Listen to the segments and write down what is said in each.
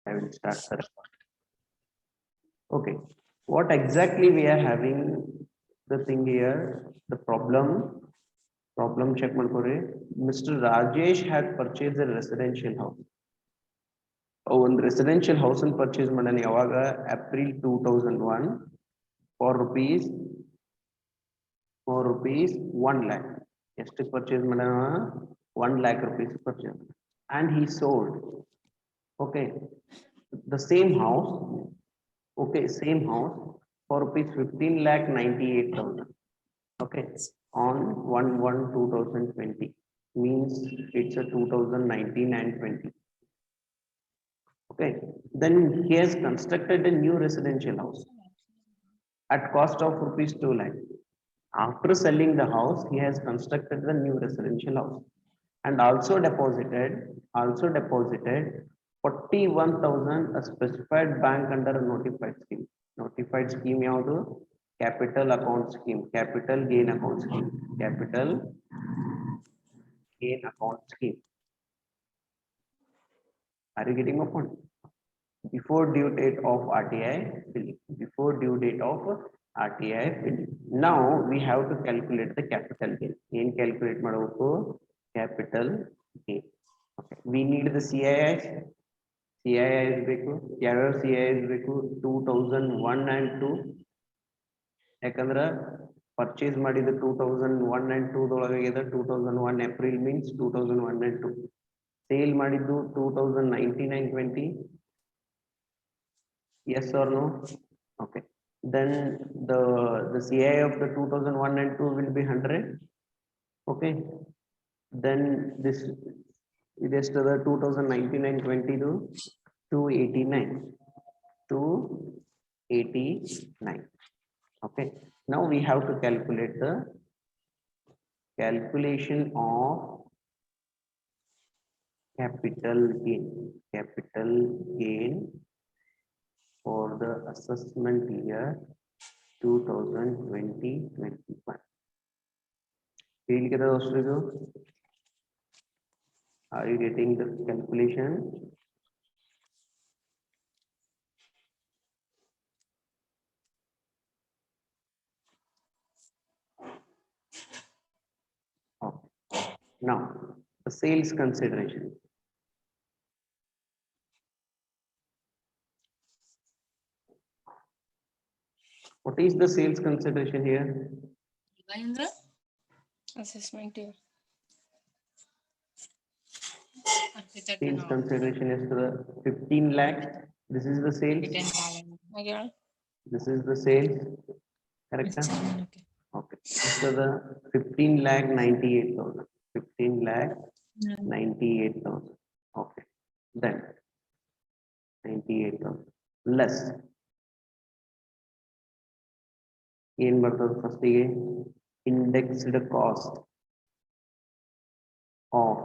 I will start the record. Okay, what exactly we are having the thing here, the problem check ಮಾಡ್ಕೊರಿ. Mr. Rajesh had purchased a residential house. ಒಂದು residential house ಅನ್ನು purchase ಮಾಡ್ಯಾನ ಯಾವಾಗ April 2001 for rupees 1 lakh. ಎಷ್ಟು purchase ಮಾಡ್ಯಾನ 1 lakh rupees purchase and he sold. Okay, the same house. Okay, same house for rupees 15 lakh 98,000. Okay, on 1/1/2020 means it's a 2019 and 20. Okay, then he has constructed a new residential house at cost of rupees 2 lakh. After selling the house, he has constructed the new residential house and also deposited 41,000 a specified bank under a notified scheme. Notified scheme ಯಾವುದು? Capital account scheme, capital gain account scheme, capital gain account scheme. Are you getting my point? Before due date of RTI filling. Before due date of RTI filling. Now we have to calculate the capital gain. In calculate ಮಾಡಬೇಕು capital gain. Okay. We need the CIS. CIS ಬೇಕು. ಯಾವ್ಯಾವ CIS ಬೇಕು? 2001 and 2. ಯಾಕಂದ್ರೆ purchase ಮಾಡಿದ 2001 and 2 ದೊಳಗೆ 2001 April means 2001 and 2. Sale ಮಾಡಿದ್ದು 2019 and 20. Yes or no? Okay. Then the CI of the 2001 and 2 will be 100. Okay. Then this is to the 2019 and 20 to 289. 289. Okay. Now we have to calculate the calculation of capital gain. Capital gain for the assessment year 2020-21. Are you getting the calculation? Okay. Now the sales consideration. What is the sales consideration here? Assessment year. Sales consideration is the 15 lakh. This is the sales. This is the sales. Correct? Okay. So the 15 lakh 98,000. 15 lakh 98,000. Okay. Then 98,000 less. In first indexed cost of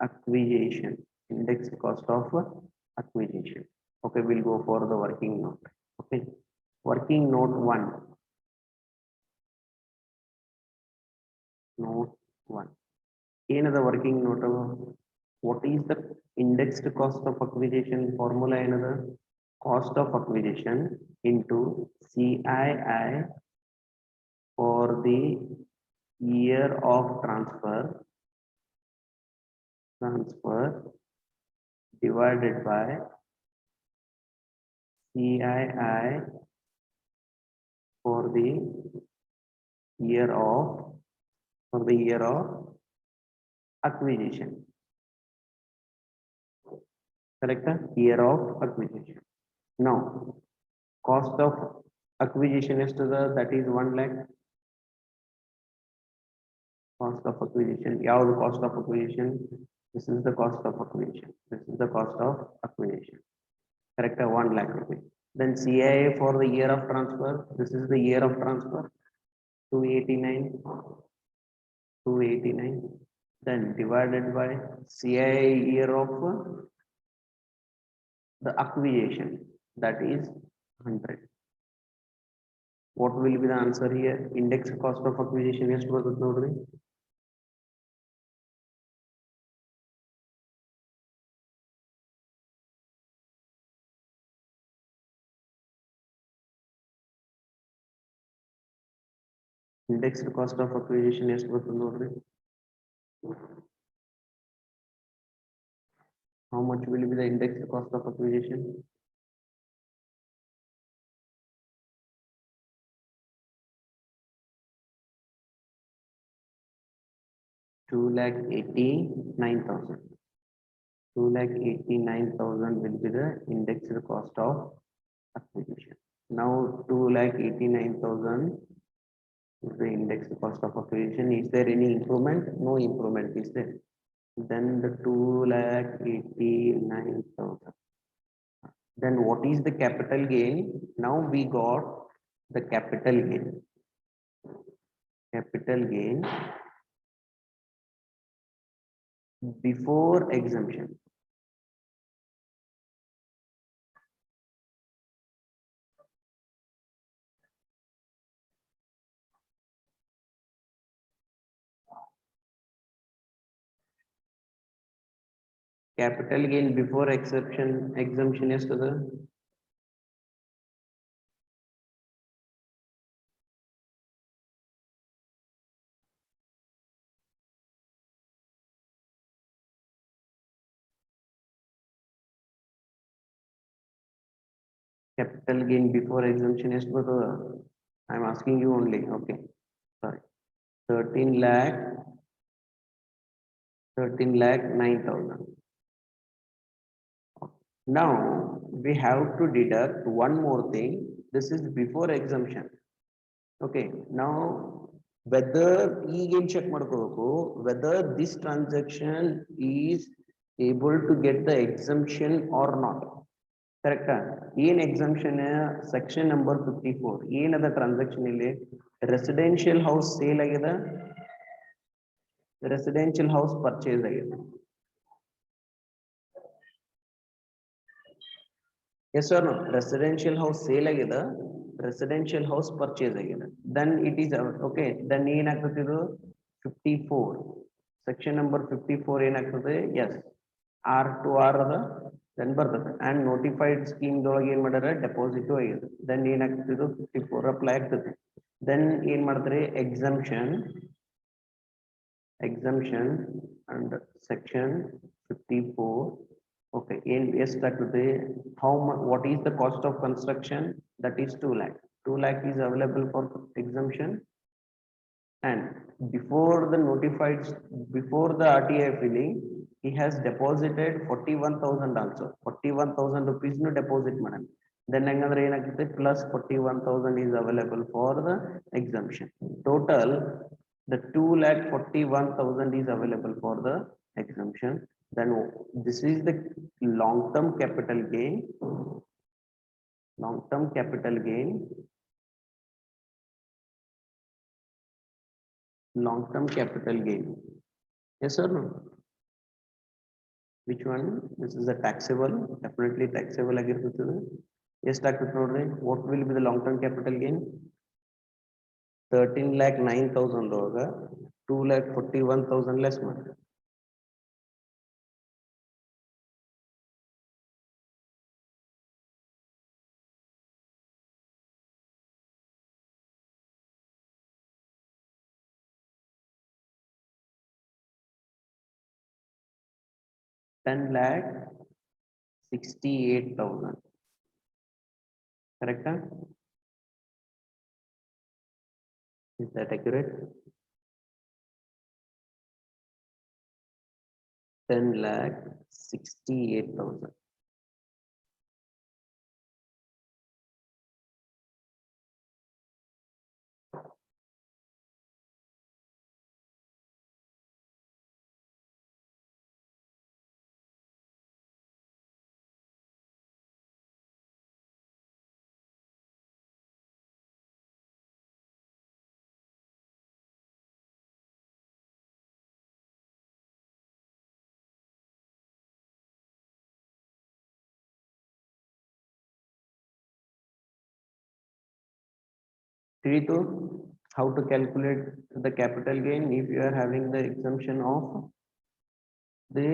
acquisition. Indexed cost of acquisition. Okay, we'll go for the working note. Okay, working note 1. Note 1. In the working note, what is the indexed cost of acquisition formula? Another cost of acquisition into CII for the year of transfer divided by CII for the year of acquisition. Correct? Year of acquisition. Now cost of acquisition is to the that is 1 lakh. Cost of acquisition. Yeah, the cost of acquisition. This is the cost of acquisition. This is the cost of acquisition. Correct? 1 lakh rupees. Then CII for the year of transfer. This is the year of transfer. 289. Then divided by CII year of the acquisition. That is 100. What will be the answer here? Index cost of acquisition is Indexed cost of acquisition ಎಷ್ಟು ಬರ್ತದೆ ನೋಡ್ರಿ. How much will be the indexed cost of acquisition? 2,89,000. 2,89,000 will be the indexed cost of acquisition. Now 2,89,000 is the indexed cost of acquisition. Is there any improvement? No improvement is there. Then the 2,89,000. Then what is the capital gain? Now we got the capital gain. Capital gain before exemption. Capital gain before exemption is to the capital gain before exemption is to the, I'm asking you only. Okay, sorry, 13 lakh 9,000. Now we have to deduct one more thing. This is before exemption. Okay, now whether again check madkobeku whether this transaction is able to get the exemption or not. Correct? In exemption section number 54 ಏನದ transaction ಇಲ್ಲಿ residential house sale ಆಗಿದೆ, residential house purchase ಆಗಿದೆ. Yes or no? Residential house sale ಆಗಿದೆ, residential house purchase ಆಗಿದೆ. Then it is okay. Then ಏನಾಗ್ತದೆ ಇದು 54 section number 54 ಏನಾಗ್ತದೆ? Yes, R to R ಅದ then ಬರ್ತದೆ. And notified scheme ದೊಳಗೆ ಏನ್ ಮಾಡ್ಯಾರ ಡೆಪಾಸಿಟ್ ಆಗಿದೆ. Then ಏನಾಗ್ತದೆ ಇದು 54 ಅಪ್ಲೈ ಆಗ್ತದೆ. Then ಏನ್ ಮಾಡ್ತಾರೆ exemption and section 54. Okay, in how much, what is the cost of construction? That is 2 lakh. 2 lakh is available for exemption, and before the RTI filing, he has deposited 41,000 also. 41,000 rupees no deposit madam. Then plus 41,000 is available for the exemption. Total the 2,41,000 is available for the exemption. Then this is the long-term capital gain. Long-term capital gain. Long-term capital gain. Yes or no? Which one? This is a taxable, definitely taxable agriculture. Yes, what will be the long-term capital gain? 13,09,000 hoga, 2,41,000 less money. $10,68,000. Correct? Is that accurate? 10,68,000. How to calculate the capital gain if you are having the exemption of the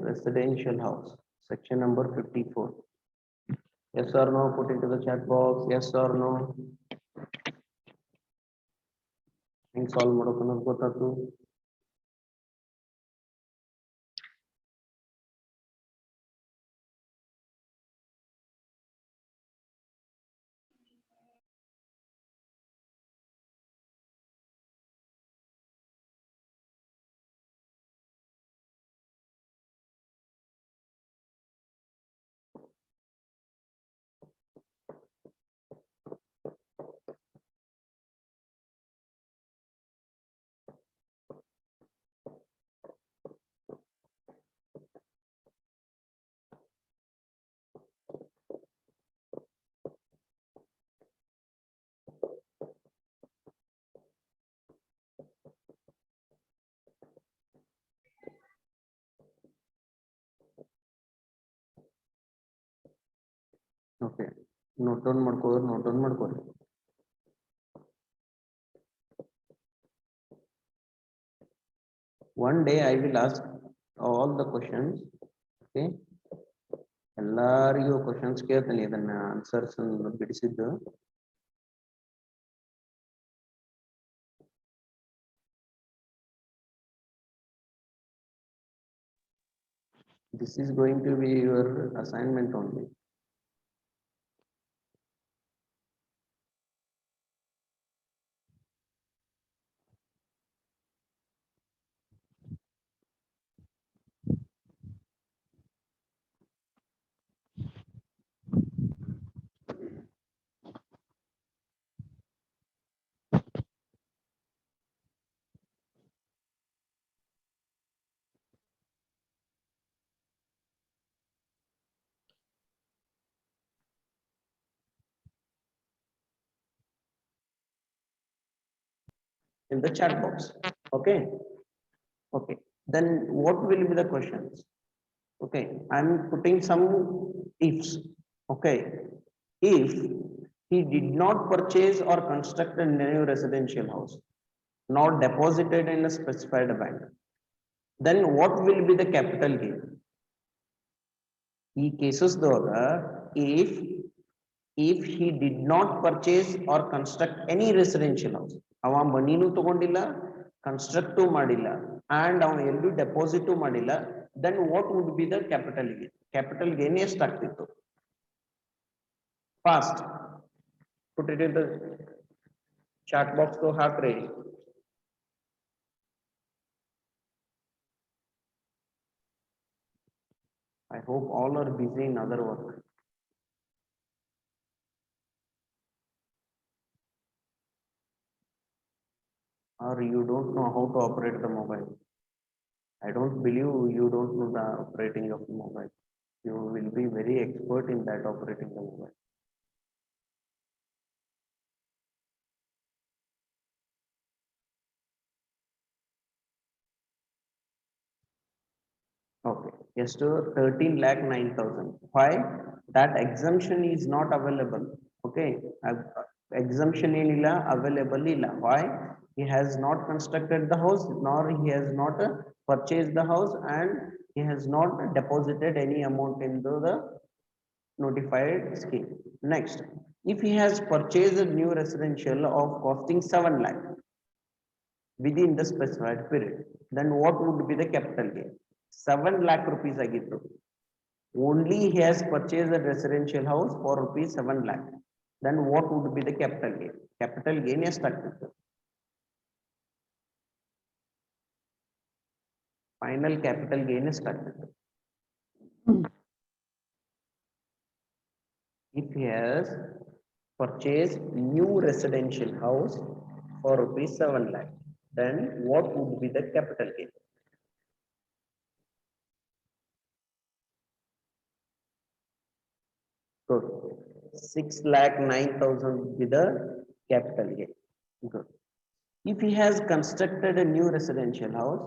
residential house, section number 54. Yes or no? Put into the chat box. Yes or no? ಹೆಂಗ್ solve ಮಾಡೋದು ಅನ್ನೋದು ಗೊತ್ತಾಯ್ತು. Okay, note down ಮಾಡ್ಕೋರಿ. One day I will ask all the questions. Okay, ಎಲ್ಲರಿಗೂ questions ಕೇಳ್ತೀನಿ, ಇದನ್ನ answers ಬಿಡಿಸಿದ್ದು. This is going to be your assignment only. In the chat box. Okay. Okay. Then what will be the questions? Okay. I'm putting some ifs. Okay. If he did not purchase or construct a new residential house, nor deposited in a specified bank, then what will be the capital gain? ಈ ಕೇಸಸ್ದೊಳಗ if he did not purchase or construct any residential house, ಅವ ಮನಿನೂ ತಗೊಂಡಿಲ್ಲ, construct ಮಾಡಿಲ್ಲ, and ಅವ ಎಲ್ಲೂ deposit ಮಾಡಿಲ್ಲ, then what would be the capital gain? Capital gain ಎಷ್ಟಾಗ್ತಿತ್ತು? Fast put it in the chat box to ಹಾಕ್ರಿ. I hope all are busy in other work. Or you don't know how to operate the mobile. I don't believe you don't know the operating of the mobile. You will be very expert in that operating the mobile. Okay, yes, to 13 lakh 9,000. Why? That exemption is not available. Okay, exemption illa available illa. Why? He has not constructed the house, nor he has not purchased the house, and he has not deposited any amount into the notified scheme. Next, if he has purchased a new residential of costing 7 lakh within the specified period, then what would be the capital gain? 7 lakh rupees ಆಗಿತ್ತು. Only he has purchased a residential house for rupees 7 lakh. Then what would be the capital gain? Capital gain ಎಷ್ಟಾಗ್ತಿತ್ತು? Final capital gain ಎಷ್ಟಾಗ್ತಿತ್ತು? If he has purchased new residential house for rupees 7 lakh, then what would be the capital gain? Good. 6 lakh 9,000 with the capital gain. Good. If he has constructed a new residential house,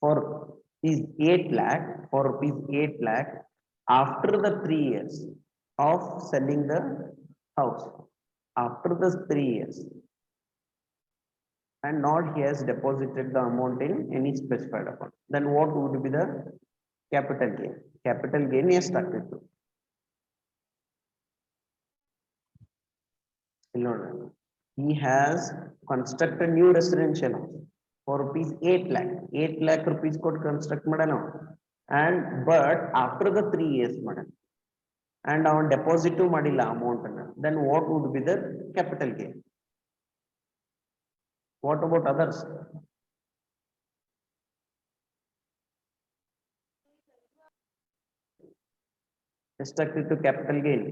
for is 8 lakh, for rupees 8 lakh after the 3 years of selling the house, after the 3 years, and not he has deposited the amount in any specified account, then what would be the capital gain? Capital gain ಎಷ್ಟಾಗ್ತಿತ್ತು? He has constructed new residential house for rupees 8 lakh. 8 lakh rupees could construct madano. And but after the 3 years, madam, and our deposit to madila amount, then what would be the capital gain? What about others? Restricted to capital gain.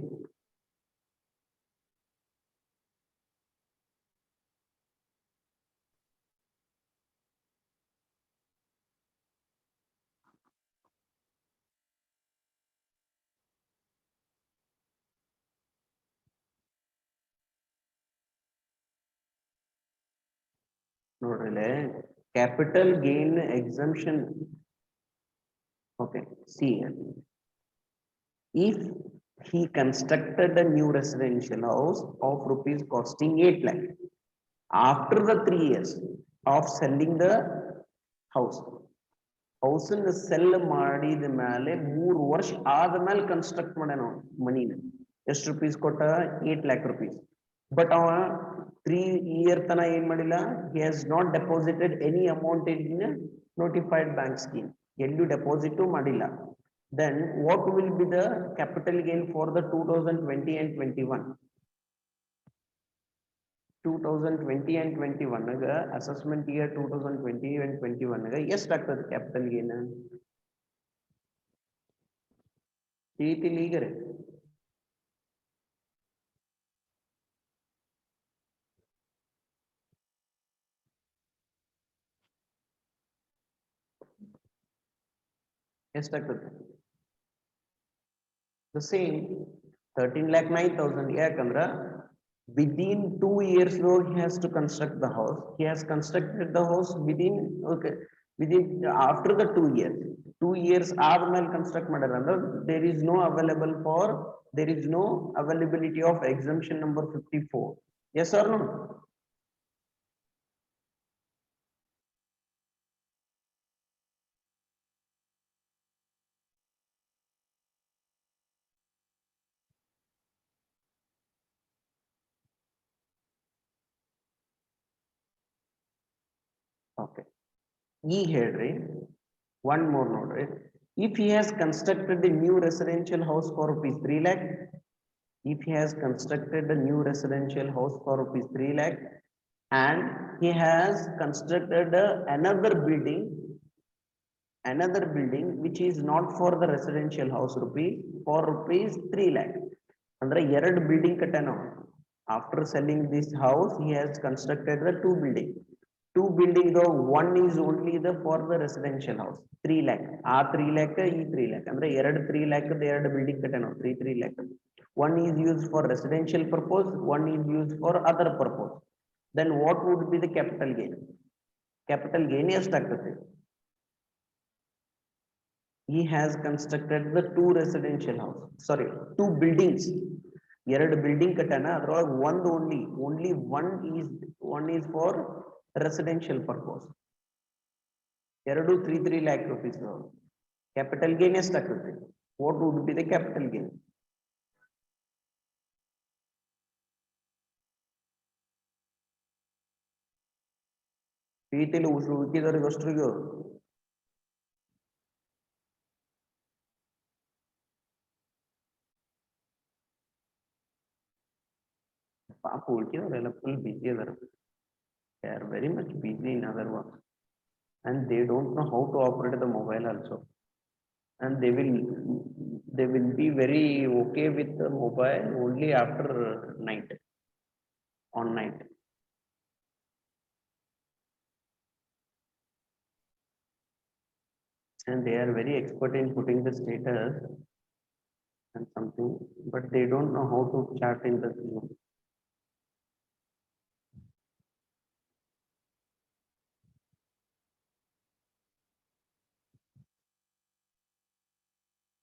ನೋಡ್ರಿಲೆ capital gain exemption. Okay, see, if he constructed a new residential house of rupees costing 8 lakh after the 3 years of selling the house, house in the sell ಮಾಡಿದ ಮೇಲೆ 3 ವರ್ಷ ಆದ್ಮೇಲೆ construct ಮಾಡ್ಯಾನ ಮನಿನ ಎಷ್ಟು rupees ಕೊಟ್ಟ 8 lakh rupees. But ಅವ 3 year ತನ ಏನ್ ಮಾಡಿಲ್ಲ, he has not deposited any amount in a notified bank scheme. ಎಲ್ಲೂ ಡೆಪಾಸಿಟ್ ಮಾಡಿಲ್ಲ. Then what will be the capital gain for the 2020 and 21? 2020 and 21 assessment year 2020 and 21 ಎಷ್ಟಾಗ್ತದೆ capital gain? ಈಗರೆ ಎಷ್ಟಾಗ್ತದೆ? The same 13 lakh 9,000. ಯಾಕಂದ್ರ within 2 years though he has to construct the house. He has constructed the house within, okay, within after the 2 years. 2 years ಆದ್ಮೇಲೆ construct ಮಾಡ್ಯಾರ ಅಂದ್ರೆ there is no available for, there is no availability of exemption number 54. Yes or no? Okay. Here, one more note, right? If he has constructed a new residential house for rupees 3 lakh, if he has constructed a new residential house for rupees 3 lakh, and he has constructed another building which is not for the residential house for rupees 3 lakh. Andre ಎರಡು building ಕಟ್ಟನೋ. After selling this house, he has constructed the two building though one is only the for the residential house 3 lakh. 3 lakh 3 lakh ಅಂದ್ರೆ 3 lakh building ಕಟ್ಟನೋ 3 lakh. One is used for residential purpose, one is used for other purpose. Then what would be the capital gain? Capital gain ಎಷ್ಟಾಗ್ತದೆ? He has constructed the two residential house, sorry, two buildings. ಎರಡು building ಕಟ್ಟನ, ಅದರೊಳಗೆ only one is for residential purpose. ಎರಡು 3 lakh rupees. Capital gain ಎಷ್ಟಾಗ್ತದೆ? What would be the capital gain? ಪ್ರೀತಿಲಿ ಉಳಿಕಿದವ್ರಿಗೆ ಅಷ್ಟ್ರಿಗೂ ಪಾಪ ಉಳಿಕಿದವರೆಲ್ಲ full ಬಿಸಿ ಅದಾರ. They are very much busy in other work and they don't know how to operate the mobile also, and they will be very okay with the mobile only after night, on night. And they are very expert in putting the status and something, but they don't know how to chat in the Zoom.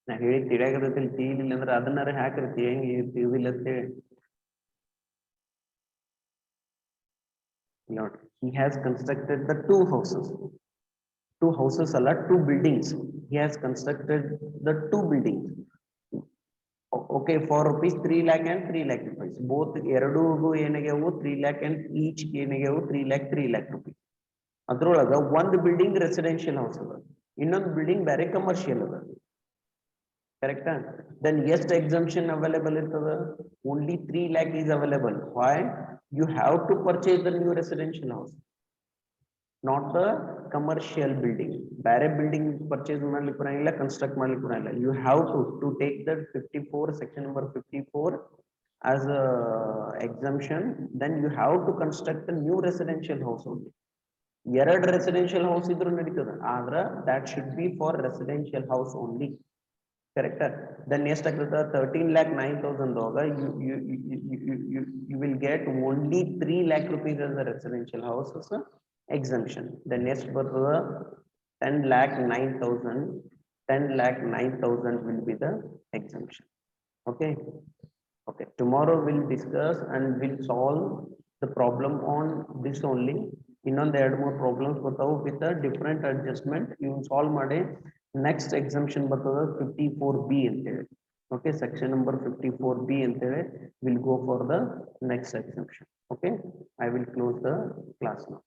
ನಾ ಹೇಳಿ ತಿಳಿಯಾಗದಲ್ಲಿ ತಿಳಿಲಿಲ್ಲ ಅಂದ್ರೆ ಅದನ್ನಾರ ಹಾಕಿರ್ತಿ ಹೆಂಗೆ ತಿಳಿದಿಲ್ಲ ಅಂತ ಹೇಳಿ. Not. He has constructed the two houses ಅಲ್ಲ, two buildings. He has constructed the two buildings. Okay, for rupees 3 lakh and 3 lakh rupees. Both ಎರಡೂಗೂ ಏನಾಗ್ಯಾವು 3 lakh and each ಏನಾಗ್ಯಾವು 3 lakh rupees. ಅದ್ರೊಳಗ ಒಂದು ಬಿಲ್ಡಿಂಗ್ ರೆಸಿಡೆನ್ಷಿಯಲ್ ಹೌಸ್ ಅದ, ಇನ್ನೊಂದು building ಬೇರೆ commercial ಅದ. Correct? Then yes, the exemption available is only 3 lakh is available. Why? You have to purchase the new residential house, not the commercial building. Bare building purchase ಮಾಡ್ಲಿಕ್ಕೆ ಬರಂಗಿಲ್ಲ, construct ಮಾಡ್ಲಿಕ್ಕೆ ಬರಂಗಿಲ್ಲ. You have to take the 54 section number 54 as a exemption. Then you have to construct a new residential house only. ಎರಡು residential house ಇದ್ರು ನಡೀತದ, ಆದ್ರ that should be for residential house only. Correct? Then next 13,09,000 you will get only 3 lakh rupees as the residential house as a exemption. The next 10,09,000 will be the exemption. Okay. Okay, tomorrow we'll discuss and we'll solve the problem on this only. Innondu ಎರಡು more problems ಬರ್ತಾವು with a different adjustment. You solve ಮಾಡಿ next exemption ಬರ್ತದ 54B ಅಂತೇಳಿ. Okay, section number 54B ಅಂತೇಳಿ will go for the next exemption. Okay, I will close the class now.